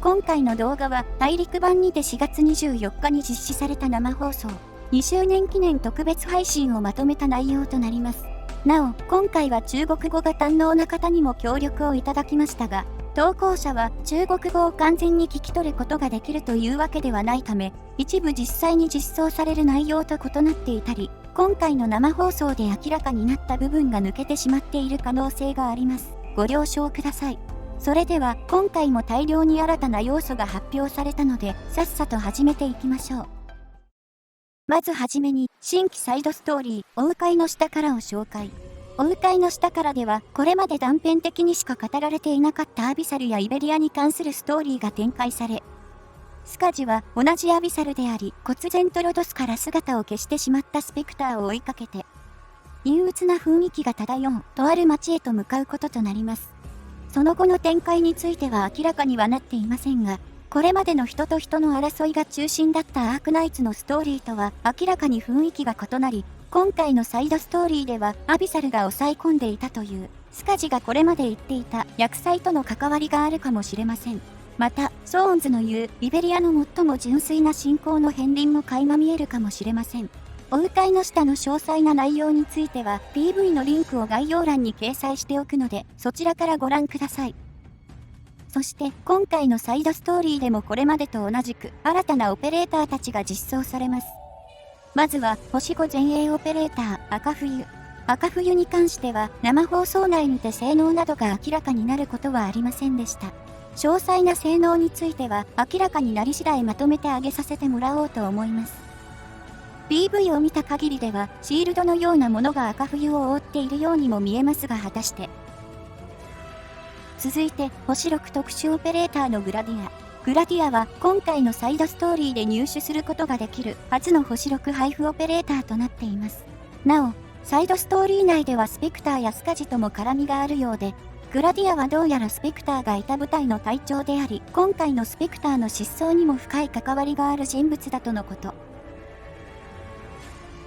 今回の動画は大陸版にて4月24日に実施された生放送2周年記念特別配信をまとめた内容となります。なお、今回は中国語が堪能な方にも協力をいただきましたが、投稿者は中国語を完全に聞き取ることができるというわけではないため、一部実際に実装される内容と異なっていたり、今回の生放送で明らかになった部分が抜けてしまっている可能性があります。ご了承ください。それでは今回も大量に新たな要素が発表されたので、さっさと始めていきましょう。まずはじめに、新規サイドストーリー、お鵜飼の下からを紹介。お鵜飼の下からでは、これまで断片的にしか語られていなかったアビサルやイベリアに関するストーリーが展開され、スカジは同じアビサルであり、忽然とロドスから姿を消してしまったスペクターを追いかけて、陰鬱な雰囲気が漂う、とある町へと向かうこととなります。その後の展開については明らかにはなっていませんが、これまでの人と人の争いが中心だったアークナイツのストーリーとは明らかに雰囲気が異なり、今回のサイドストーリーではアビサルが抑え込んでいたという、スカジがこれまで言っていた厄災との関わりがあるかもしれません。また、ソーンズの言うイベリアの最も純粋な信仰の片鱗も垣間見えるかもしれません。お鵜飼の下の詳細な内容については PV のリンクを概要欄に掲載しておくので、そちらからご覧ください。そして今回のサイドストーリーでもこれまでと同じく新たなオペレーターたちが実装されます。まずは星5前衛オペレーター赤冬。赤冬に関しては生放送内にて性能などが明らかになることはありませんでした。詳細な性能については明らかになり次第まとめて上げさせてもらおうと思います。PV を見た限りではシールドのようなものが赤冬を覆っているようにも見えますが果たして。続いて星6特殊オペレーターのグラディア。グラディアは今回のサイドストーリーで入手することができる初の星6配布オペレーターとなっています。なお、サイドストーリー内ではスペクターやスカジとも絡みがあるようで、グラディアはどうやらスペクターがいた部隊の隊長であり、今回のスペクターの失踪にも深い関わりがある人物だとのこと。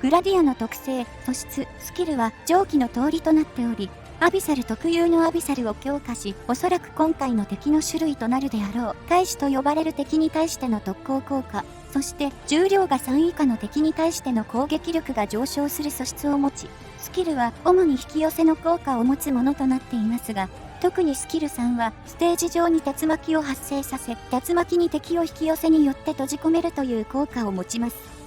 グラディアの特性、素質、スキルは上記の通りとなっており、アビサル特有のアビサルを強化し、おそらく今回の敵の種類となるであろう、返しと呼ばれる敵に対しての特攻効果、そして重量が3以下の敵に対しての攻撃力が上昇する素質を持ち、スキルは主に引き寄せの効果を持つものとなっていますが、特にスキル3はステージ上に竜巻を発生させ、竜巻に敵を引き寄せによって閉じ込めるという効果を持ちます。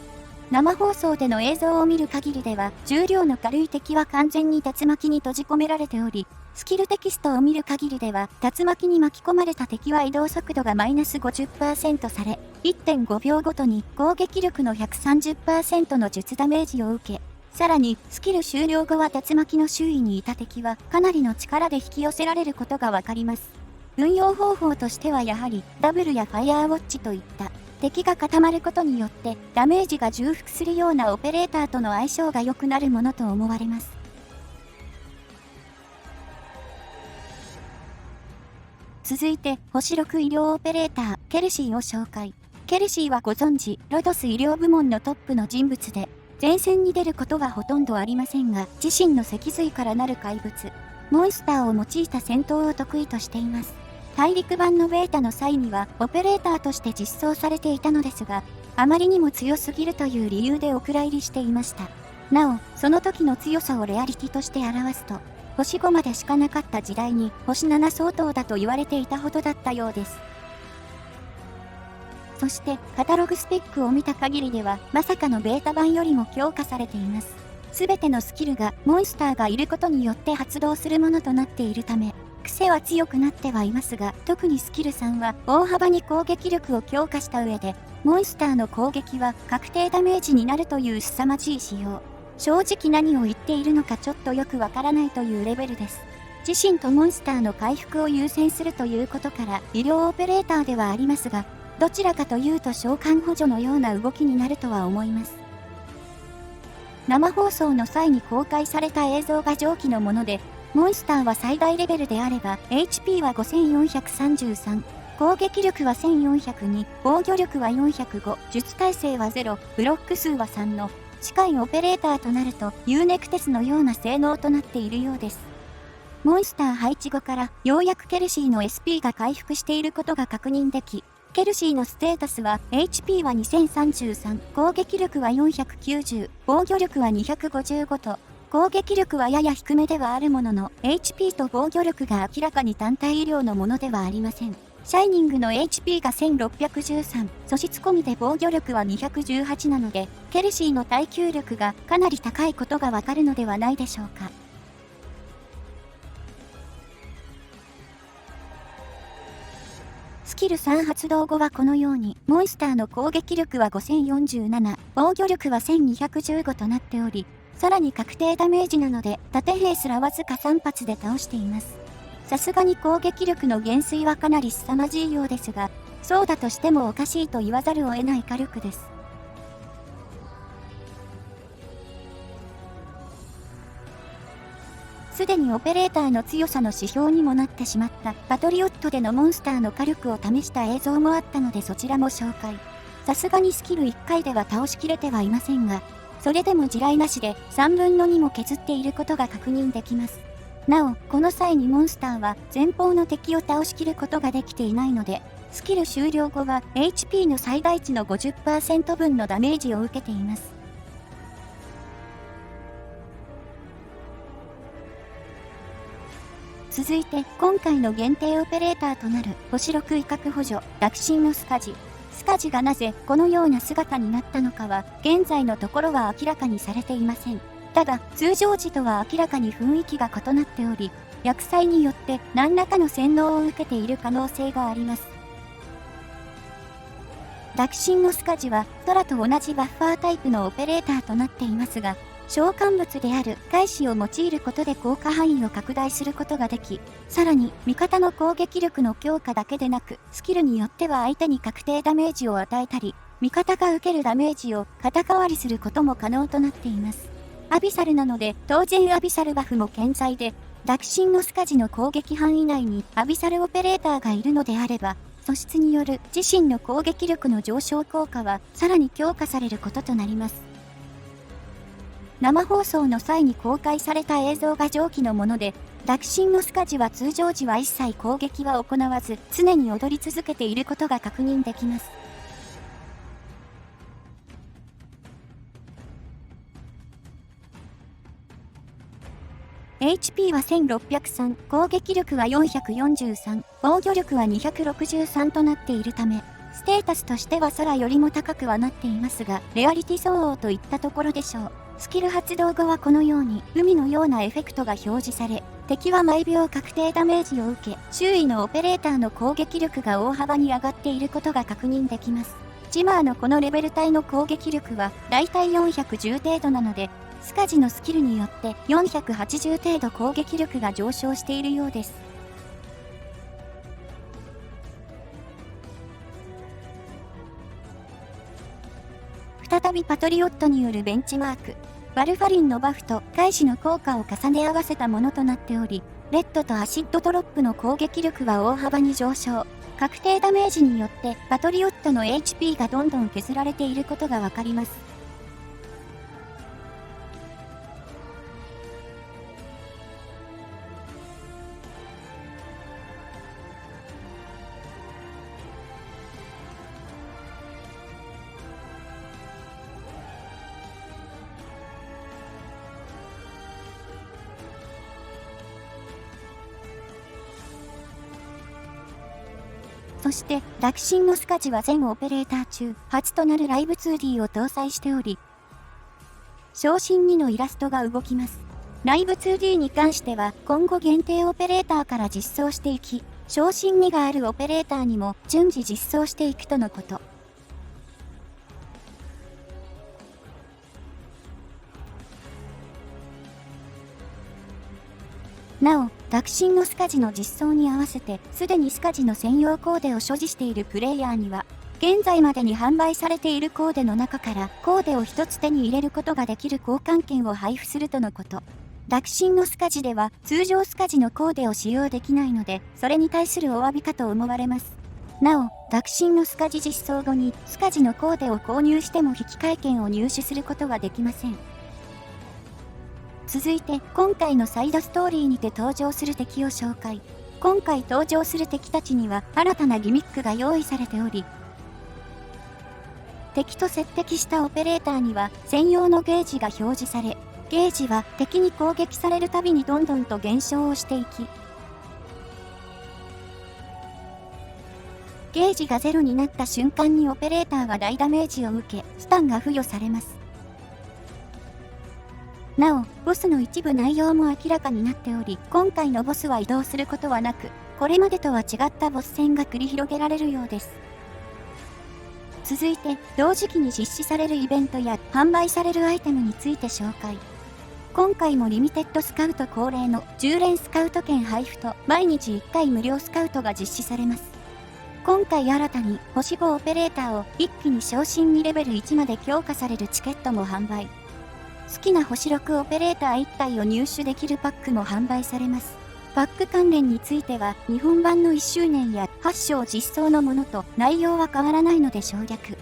生放送での映像を見る限りでは、重量の軽い敵は完全に竜巻に閉じ込められており、スキルテキストを見る限りでは、竜巻に巻き込まれた敵は移動速度がマイナス 50% され、1.5 秒ごとに攻撃力の 130% の術ダメージを受け、さらにスキル終了後は竜巻の周囲にいた敵はかなりの力で引き寄せられることがわかります。運用方法としてはやはり、ダブルやファイアーウォッチといった、敵が固まることによってダメージが重複するようなオペレーターとの相性が良くなるものと思われます。続いて星6医療オペレーターケルシーを紹介。ケルシーはご存知、ロドス医療部門のトップの人物で、前線に出ることはほとんどありませんが、自身の脊髄からなる怪物、モンスターを用いた戦闘を得意としています。大陸版のベータの際にはオペレーターとして実装されていたのですが、あまりにも強すぎるという理由でお蔵入りしていました。なお、その時の強さをレアリティとして表すと、星5までしかなかった時代に星7相当だと言われていたほどだったようです。そしてカタログスペックを見た限りでは、まさかのベータ版よりも強化されています。すべてのスキルがモンスターがいることによって発動するものとなっているため、癖は強くなってはいますが、特にスキル3は大幅に攻撃力を強化した上で、モンスターの攻撃は確定ダメージになるという凄まじい仕様。正直何を言っているのかちょっとよくわからないというレベルです。自身とモンスターの回復を優先するということから医療オペレーターではありますが、どちらかというと召喚補助のような動きになるとは思います。生放送の際に公開された映像が上記のもので、モンスターは最大レベルであれば HP は5433、攻撃力は1402、防御力は405、術耐性は0、ブロック数は3の近いオペレーターとなると UNECTES のような性能となっているようです。モンスター配置後からようやくケルシーの SP が回復していることが確認でき、ケルシーのステータスは HP は2033、攻撃力は490、防御力は255と、攻撃力はやや低めではあるものの、HP と防御力が明らかに単体医療のものではありません。シャイニングの HP が1613、素質込みで防御力は218なので、ケルシーの耐久力がかなり高いことがわかるのではないでしょうか。スキル3発動後はこのように、モンスターの攻撃力は5047、防御力は1215となっており、さらに確定ダメージなので、盾兵すらわずか3発で倒しています。さすがに攻撃力の減衰はかなり凄まじいようですが、そうだとしてもおかしいと言わざるを得ない火力です。すでにオペレーターの強さの指標にもなってしまったパトリオットでのモンスターの火力を試した映像もあったのでそちらも紹介。さすがにスキル1回では倒しきれてはいませんが、それでも地雷なしで3分の2も削っていることが確認できます。なお、この際にモンスターは前方の敵を倒しきることができていないので、スキル終了後は HP の最大値の 50% 分のダメージを受けています。続いて、今回の限定オペレーターとなる星6威嚇補助、躍進のスカジ。スカジがなぜこのような姿になったのかは、現在のところは明らかにされていません。ただ、通常時とは明らかに雰囲気が異なっており、薬剤によって何らかの洗脳を受けている可能性があります。躍進のスカジは、空と同じバッファータイプのオペレーターとなっていますが、召喚物である返しを用いることで効果範囲を拡大することができ、さらに味方の攻撃力の強化だけでなく、スキルによっては相手に確定ダメージを与えたり、味方が受けるダメージを肩代わりすることも可能となっています。アビサルなので、当然アビサルバフも健在で、躍進のスカジの攻撃範囲内にアビサルオペレーターがいるのであれば、素質による自身の攻撃力の上昇効果はさらに強化されることとなります。生放送の際に公開された映像が上記のもので、躍進のスカジは通常時は一切攻撃は行わず、常に踊り続けていることが確認できます。HP は1603、攻撃力は443、防御力は263となっているため、ステータスとしては空よりも高くはなっていますが、レアリティ相応といったところでしょう。スキル発動後はこのように海のようなエフェクトが表示され、敵は毎秒確定ダメージを受け、周囲のオペレーターの攻撃力が大幅に上がっていることが確認できます。ジマーのこのレベル帯の攻撃力はだいたい410程度なので、スカジのスキルによって480程度攻撃力が上昇しているようです。再びパトリオットによるベンチマーク。ワルファリンのバフと返しの効果を重ね合わせたものとなっており、レッドとアシッドドロップの攻撃力は大幅に上昇。確定ダメージによってパトリオットの HP がどんどん削られていることがわかります。そして、躍進のスカジは全オペレーター中、初となるライブ 2D を搭載しており、昇進2のイラストが動きます。ライブ 2D に関しては、今後限定オペレーターから実装していき、昇進2があるオペレーターにも順次実装していくとのこと。なお、躍進のスカジの実装に合わせて、すでにスカジの専用コーデを所持しているプレイヤーには、現在までに販売されているコーデの中から、コーデを一つ手に入れることができる交換券を配布するとのこと。躍進のスカジでは、通常スカジのコーデを使用できないので、それに対するお詫びかと思われます。なお、躍進のスカジ実装後に、スカジのコーデを購入しても引換券を入手することはできません。続いて、今回のサイドストーリーにて登場する敵を紹介。今回登場する敵たちには新たなギミックが用意されており、敵と接敵したオペレーターには専用のゲージが表示され、ゲージは敵に攻撃されるたびにどんどんと減少をしていき、ゲージがゼロになった瞬間にオペレーターは大ダメージを受け、スタンが付与されます。なお、ボスの一部内容も明らかになっており、今回のボスは移動することはなく、これまでとは違ったボス戦が繰り広げられるようです。続いて、同時期に実施されるイベントや販売されるアイテムについて紹介。今回もリミテッドスカウト恒例の10連スカウト券配布と毎日1回無料スカウトが実施されます。今回新たに星5オペレーターを一気に昇進2レベル1まで強化されるチケットも販売。好きな星6オペレーター1体を入手できるパックも販売されます。パック関連については日本版の1周年や8章実装のものと内容は変わらないので省略。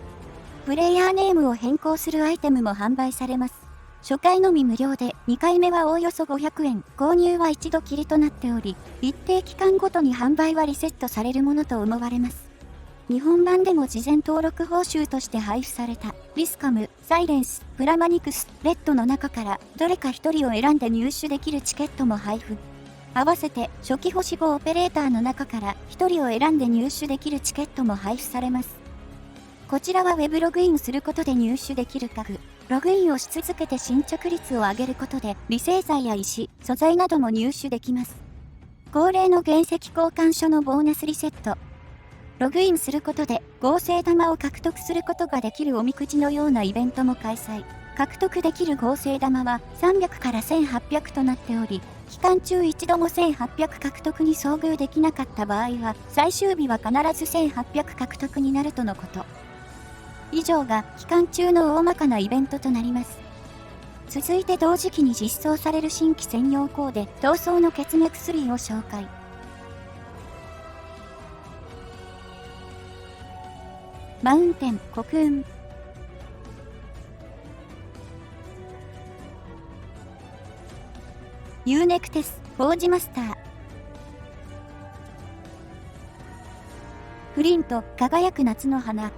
プレイヤーネームを変更するアイテムも販売されます。初回のみ無料で2回目はおおよそ500円、購入は一度きりとなっており、一定期間ごとに販売はリセットされるものと思われます。日本版でも事前登録報酬として配布されたリスカム、サイレンス、プラマニクス、レッドの中からどれか1人を選んで入手できるチケットも配布。合わせて初期星5オペレーターの中から1人を選んで入手できるチケットも配布されます。こちらは Web ログインすることで入手できる家具。ログインをし続けて進捗率を上げることで微製材や石、素材なども入手できます。恒例の原石交換所のボーナスリセット。ログインすることで合成玉を獲得することができるおみくじのようなイベントも開催。獲得できる合成玉は300から1800となっており、期間中一度も1800獲得に遭遇できなかった場合は、最終日は必ず1800獲得になるとのこと。以上が期間中の大まかなイベントとなります。続いて同時期に実装される新規専用コーデ、闘争の血脈3を紹介。マウンテン、コクーン。ユーネクテス、フォージマスター。フリント、輝く夏の花。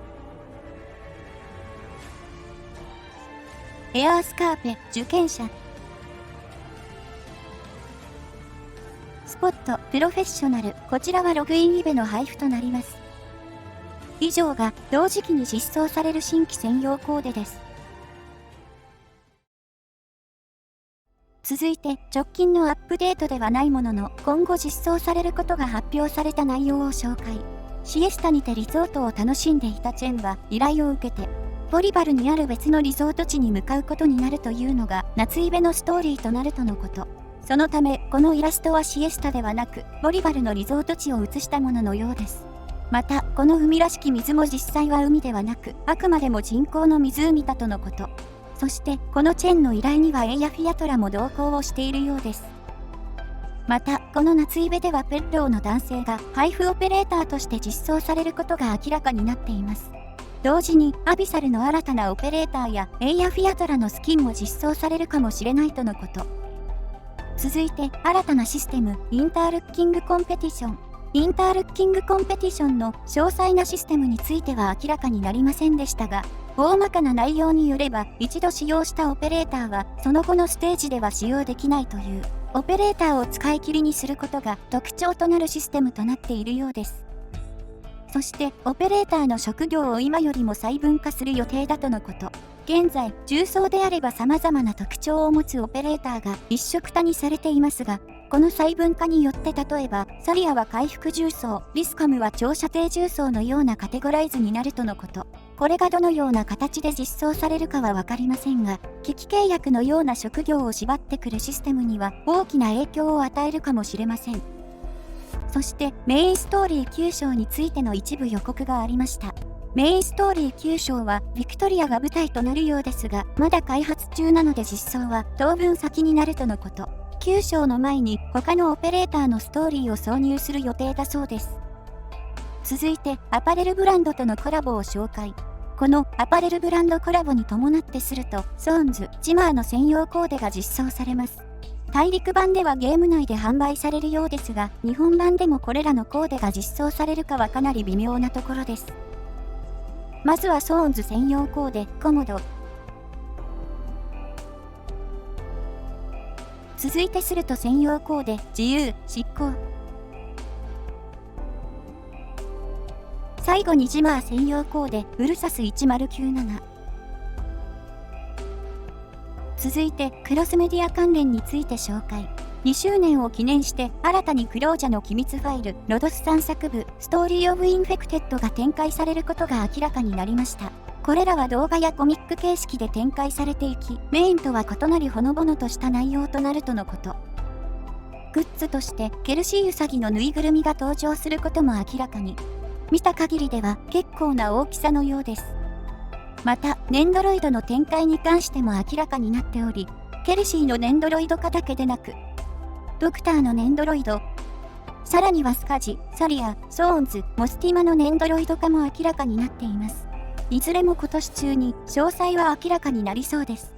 エアースカーペ、受験者。スポット、プロフェッショナル。こちらはログインイベの配布となります。以上が同時期に実装される新規専用コーデです。続いて直近のアップデートではないものの今後実装されることが発表された内容を紹介。シエスタにてリゾートを楽しんでいたチェンは依頼を受けてボリバルにある別のリゾート地に向かうことになるというのが夏イベのストーリーとなるとのこと。そのためこのイラストはシエスタではなくボリバルのリゾート地を写したもののようです。またこの海らしき水も実際は海ではなくあくまでも人工の湖だとのこと。そしてこのチェンの依頼にはエイヤフィアトラも同行をしているようです。またこの夏イベではペッローの男性が配布オペレーターとして実装されることが明らかになっています。同時にアビサルの新たなオペレーターやエイヤフィアトラのスキンも実装されるかもしれないとのこと。続いて新たなシステムインタールッキングコンペティション。インタールッキングコンペティションの詳細なシステムについては明らかになりませんでしたが、大まかな内容によれば一度使用したオペレーターはその後のステージでは使用できないというオペレーターを使い切りにすることが特徴となるシステムとなっているようです。そしてオペレーターの職業を今よりも細分化する予定だとのこと。現在重装であれば様々な特徴を持つオペレーターが一色たにされていますが、この細分化によって例えばサリアは回復重装、リスカムは長射程重装のようなカテゴライズになるとのこと。これがどのような形で実装されるかはわかりませんが、危機契約のような職業を縛ってくるシステムには大きな影響を与えるかもしれません。そしてメインストーリー9章についての一部予告がありました。メインストーリー9章はビクトリアが舞台となるようですが、まだ開発中なので実装は当分先になるとのこと。9章の前に他のオペレーターのストーリーを挿入する予定だそうです。続いてアパレルブランドとのコラボを紹介。このアパレルブランドコラボに伴ってすると、ソーンズ、ジマーの専用コーデが実装されます。大陸版ではゲーム内で販売されるようですが、日本版でもこれらのコーデが実装されるかはかなり微妙なところです。まずはソーンズ専用コーデ、コモド。続いてすると専用コーデ、自由、執行。最後にジマー専用コーデ、ウルサス1097。続いて、クロスメディア関連について紹介。2周年を記念して、新たにクロージャの機密ファイル、ロドス3作部、ストーリーオブインフェクテッドが展開されることが明らかになりました。これらは動画やコミック形式で展開されていき、メインとは異なりほのぼのとした内容となるとのこと。グッズとして、ケルシーウサギのぬいぐるみが登場することも明らかに。見た限りでは結構な大きさのようです。また、ネンドロイドの展開に関しても明らかになっており、ケルシーのネンドロイド化だけでなく、ドクターのネンドロイド、さらにはスカジ、サリア、ソーンズ、モスティマのネンドロイド化も明らかになっています。いずれも今年中に詳細は明らかになりそうです。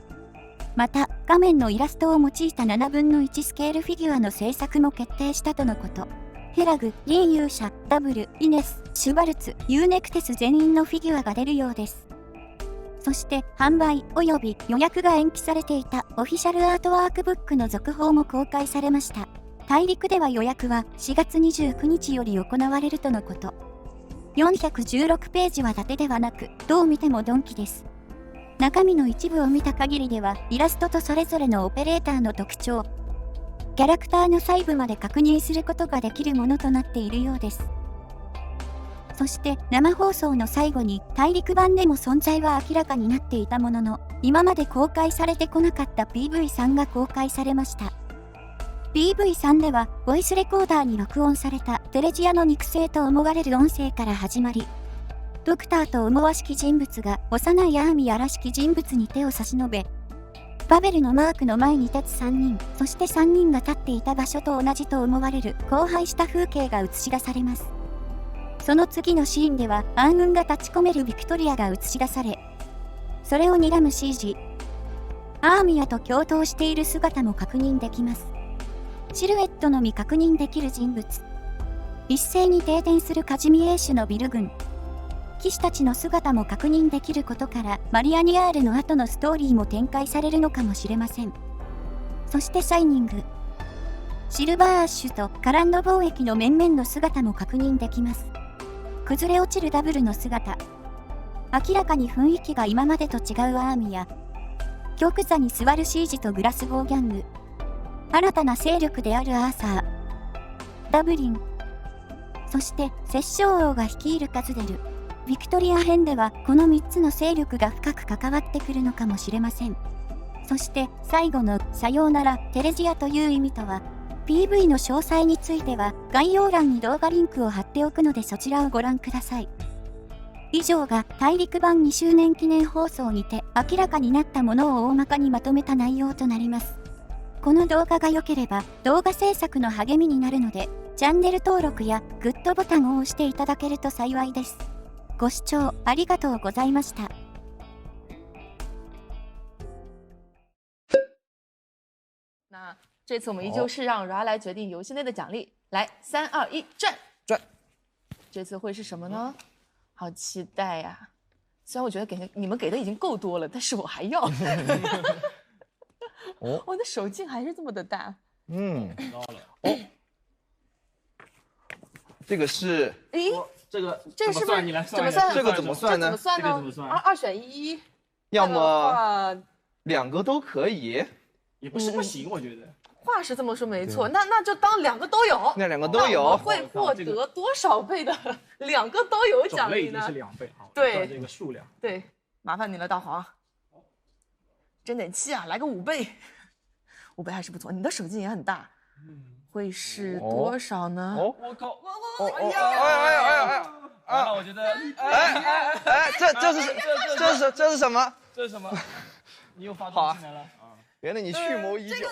また、画面のイラストを用いた7分の1スケールフィギュアの制作も決定したとのこと。ヘラグ、リン勇者、ダブル、イネス、シュバルツ、ユーネクテス全員のフィギュアが出るようです。そして販売及び予約が延期されていたオフィシャルアートワークブックの続報も公開されました。大陸では予約は4月29日より行われるとのこと。416ページは伊達ではなく、どう見てもドンキです。中身の一部を見た限りでは、イラストとそれぞれのオペレーターの特徴、キャラクターの細部まで確認することができるものとなっているようです。そして生放送の最後に大陸版でも存在は明らかになっていたものの、今まで公開されてこなかった PV3 が公開されました。PV3 ではボイスレコーダーに録音されたテレジアの肉声と思われる音声から始まり、ドクターと思わしき人物が幼いアーミヤらしき人物に手を差し伸べ、バベルのマークの前に立つ3人、そして3人が立っていた場所と同じと思われる荒廃した風景が映し出されます。その次のシーンでは暗雲が立ち込めるビクトリアが映し出され、それを睨む CG、アーミヤと共闘している姿も確認できます。シルエットのみ確認できる人物、一斉に停電するカジミエーシュのビル軍、騎士たちの姿も確認できることから、マリアニアールの後のストーリーも展開されるのかもしれません。そしてシャイニング、シルバーアッシュとカランド貿易の面々の姿も確認できます。崩れ落ちるダブルの姿。明らかに雰囲気が今までと違うアーミヤ。玉座に座るシージとグラスゴーギャング。新たな勢力であるアーサー。ダブリン。そして殺生王が率いるカズデル。ビクトリア編ではこの3つの勢力が深く関わってくるのかもしれません。そして最後のさようならテレジアという意味とは、PV の詳細については概要欄に動画リンクを貼っておくのでそちらをご覧ください。以上が大陸版2周年記念放送にて明らかになったものを大まかにまとめた内容となります。この動画が良ければ動画制作の励みになるので、チャンネル登録やグッドボタンを押していただけると幸いです。ご視聴ありがとうございました。那这次我们依旧是让 Ra 来决定游戏内的奖励。来，3、2、1，转！转！这次会是什么呢？好期待呀！虽然我觉得你们给的已经够多了，但是我还要。哦，我的手劲还是这么的大。哦，这个是，诶，这个这是不是你来算怎么算？这个怎么算呢这怎么算这个怎么呢？算二选一。要么话两个都可以，也不是不行，我觉得。话是这么说没错，那就当两个都有。那两个都那我有们，会获得多少倍的两个都有奖励呢种类已经是？2倍，好，对算这个数量。对，麻烦你了，大黄。争点气啊，来个5倍，5倍还是不错。你的手劲也很大，会是多少呢？哦我靠！哎，我觉得，这是什么？这是什么？你又发好啊动进来了啊！原来你蓄谋已久。